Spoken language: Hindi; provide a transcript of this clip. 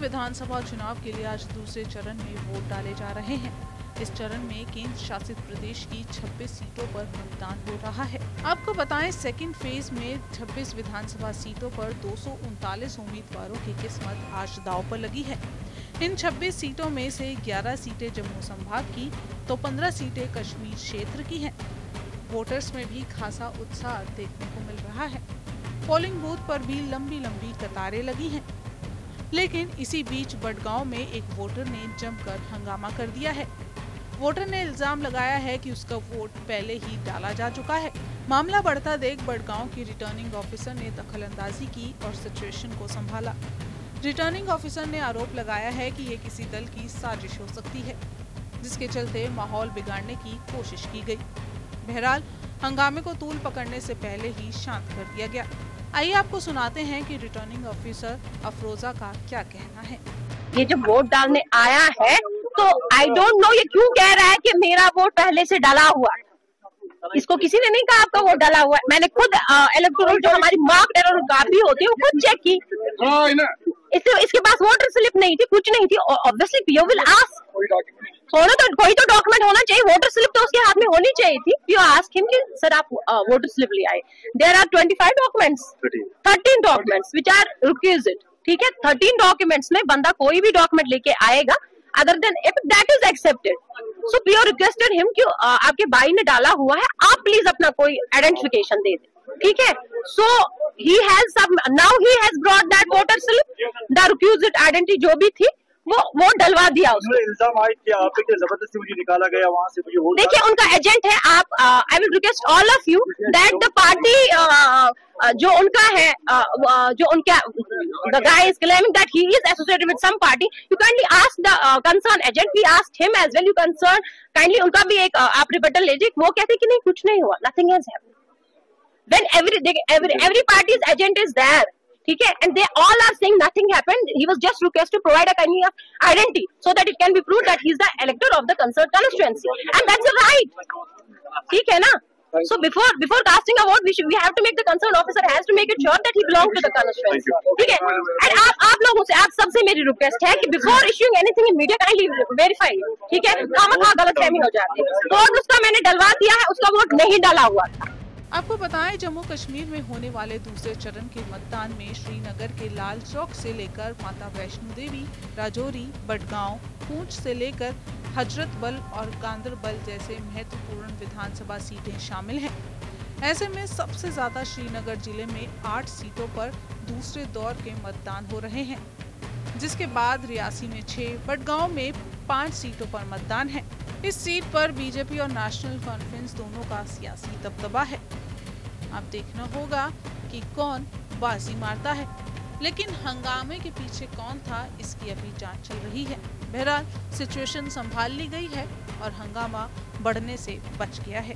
विधानसभा चुनाव के लिए आज दूसरे चरण में वोट डाले जा रहे हैं। इस चरण में केंद्र शासित प्रदेश की 26 सीटों पर मतदान हो रहा है। आपको बताएं, सेकंड फेज में 26 विधानसभा सीटों पर 239 उम्मीदवारों की किस्मत आज दांव पर लगी है। इन 26 सीटों में से 11 सीटें जम्मू संभाग की तो 15 सीटें कश्मीर क्षेत्र की हैं। वोटर्स में भी खासा उत्साह देखने को मिल रहा है। पोलिंग बूथ पर भी लंबी लंबी कतारें लगी हैं। लेकिन इसी बीच बड़गांव में एक वोटर ने जमकर हंगामा कर दिया है। वोटर ने इल्जाम लगाया है कि उसका वोट पहले ही डाला जा चुका है। मामला बढ़ता देख बड़गांव की रिटर्निंग ऑफिसर ने दखलंदाजी की और सिचुएशन को संभाला। रिटर्निंग ऑफिसर ने आरोप लगाया है कि ये किसी दल की साजिश हो सकती है, जिसके चलते माहौल बिगाड़ने की कोशिश की गई। बहरहाल हंगामे को तूल पकड़ने से पहले ही शांत कर दिया गया। आइए आपको सुनाते हैं कि रिटर्निंग ऑफिसर अफरोजा का क्या कहना है। ये जब वोट डालने आया है तो आई डोंट नो ये क्यों कह रहा है कि मेरा वोट पहले से डाला हुआ है। इसको किसी ने नहीं कहा आपका वोट डाला हुआ है। मैंने खुद इलेक्टोरल जो हमारी मार्क्ड एरर कापी होती है वो खुद चेक की। इसके पास वोटर स्लिप नहीं थी, कुछ नहीं थी। ऑब्वियसली यू विल आस्क, कोई तो डॉक्यूमेंट होना चाहिए। वोटर स्लिप तो उसके हाथ में होनी चाहिए थी। यू आस्क हिम कि सर आप वोटर स्लिप ले आए। There are 25 documents, 13 documents which are requisite. ठीक है, 13 डॉक्यूमेंट्स में बंदा कोई भी डॉक्यूमेंट लेके आएगा other than if that is accepted, so we are requested him कि आपके भाई ने डाला हुआ है, आप प्लीज अपना कोई आइडेंटिफिकेशन दे दें। ठीक है, so he has now he has brought that voter slip, the requisite identity जो भी थी वो डलवा दिया उसको। इल्जाम आए कि आप पे जबरदस्ती मुझे निकाला गया वहां से, मुझे वोट। देखिए उनका एजेंट है। आप I will request all of you that the party जो उनका है, जो उनका the guy is claiming that he is associated with some party, you kindly ask the concern agent. We asked him as well, you concern kindly उनका भी एक आप रिबटल लीजिए। वो कहते कि नहीं कुछ नहीं हुआ, nothing has happened. When every party's agent is there, ठीक है, and they all are saying nothing happened. He was just requested to provide a kind of identity so that it can be proved that he is the elector of the concerned constituency, and that's a right. ठीक है ना? So before casting a vote, we have to make the concerned officer has to make it sure that he belongs to the constituency. ठीक है, and आप लोगों से, आप सबसे मेरी रिक्वेस्ट है कि before issuing anything in media, kindly verify. ठीक है, खामखा गलतफहमी हो जाती है। वोट उसका मैंने डलवा दिया है, उसका वोट नहीं डाला हुआ था। आपको बताएं, जम्मू कश्मीर में होने वाले दूसरे चरण के मतदान में श्रीनगर के लाल चौक से लेकर माता वैष्णो देवी, राजौरी, बड़गांव, पूंछ से लेकर हजरत बल और गांदरबल जैसे महत्वपूर्ण विधानसभा सीटें शामिल हैं। ऐसे में सबसे ज्यादा श्रीनगर जिले में 8 सीटों पर दूसरे दौर के मतदान हो रहे हैं, जिसके बाद रियासी में 6, बड़गांव में 5 सीटों पर मतदान है। इस सीट पर बीजेपी और नेशनल कॉन्फ्रेंस दोनों का सियासी दबदबा है। अब देखना होगा कि कौन बाजी मारता है, लेकिन हंगामे के पीछे कौन था इसकी अभी जांच चल रही है। बहरहाल सिचुएशन संभाल ली गई है और हंगामा बढ़ने से बच गया है।